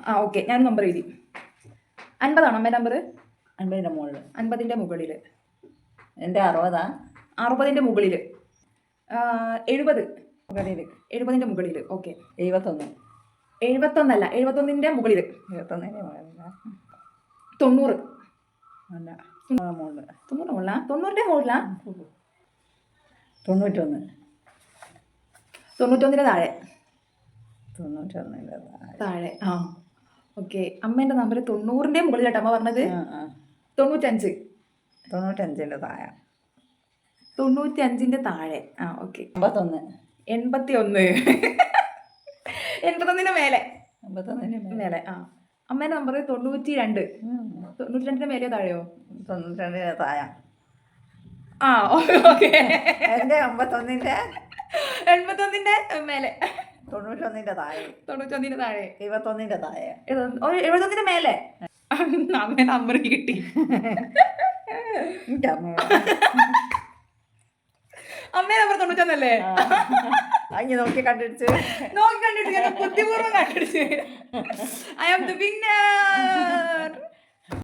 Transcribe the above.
ആ ഓക്കെ, ഞാൻ നമ്പർ എഴുതി. 50 ആണോ അമ്മേൻ്റെ നമ്പർ? 50ൻ്റെ മുകളിൽ. 50ൻ്റെ മുകളിൽ. എൻ്റെ 60. 60ൻ്റെ മുകളിൽ. 70 മുകളിൽ. 70ൻ്റെ മുകളിൽ. ഓക്കെ. 71. 71 അല്ല, 71ൻ്റെ മുകളിൽ. 71ൻ്റെ മുകളിൽ. 90. അല്ല, മുകളിൽ. 90 മുകളിലാ? 90ൻ്റെ മുകളിലാ? 91. 91ൻ്റെ താഴെ. 91ൻ്റെ താഴെ. ആ ഓക്കെ. അമ്മേൻ്റെ നമ്പർ 90ൻ്റെ മുകളിലാട്ടോ അമ്മ പറഞ്ഞത്. 95. 95ൻ്റെ താഴെ. 95ൻ്റെ താഴെ. ആ ഓക്കെ. 51. 81. 81ൻ്റെ മേലെ. 51ൻ്റെ മേലെ. ആ അമ്മേൻ്റെ നമ്പർ 92. 92ൻ്റെ മേലെയോ താഴെയോ? 92ൻ്റെ താഴെ. ആ ഓക്കെ. എൻ്റെ 51ൻ്റെ 81ൻ്റെ മേലെ. 91ൻ്റെ താഴെ. 91ൻ്റെ താഴെ. 71ൻ്റെ താഴെ. 71ൻ്റെ മേലെ. അമ്മേൻ്റെ നമ്പർ കിട്ടി. അമ്മേൻ്റെ നമ്പർ 91 അല്ലേ? അങ്ങനെ നോക്കി കണ്ടിടിച്ച് നോക്കി കണ്ടിട്ട്, ബുദ്ധിപൂർവ്വം കണ്ടിടിച്ച്. I am the winner.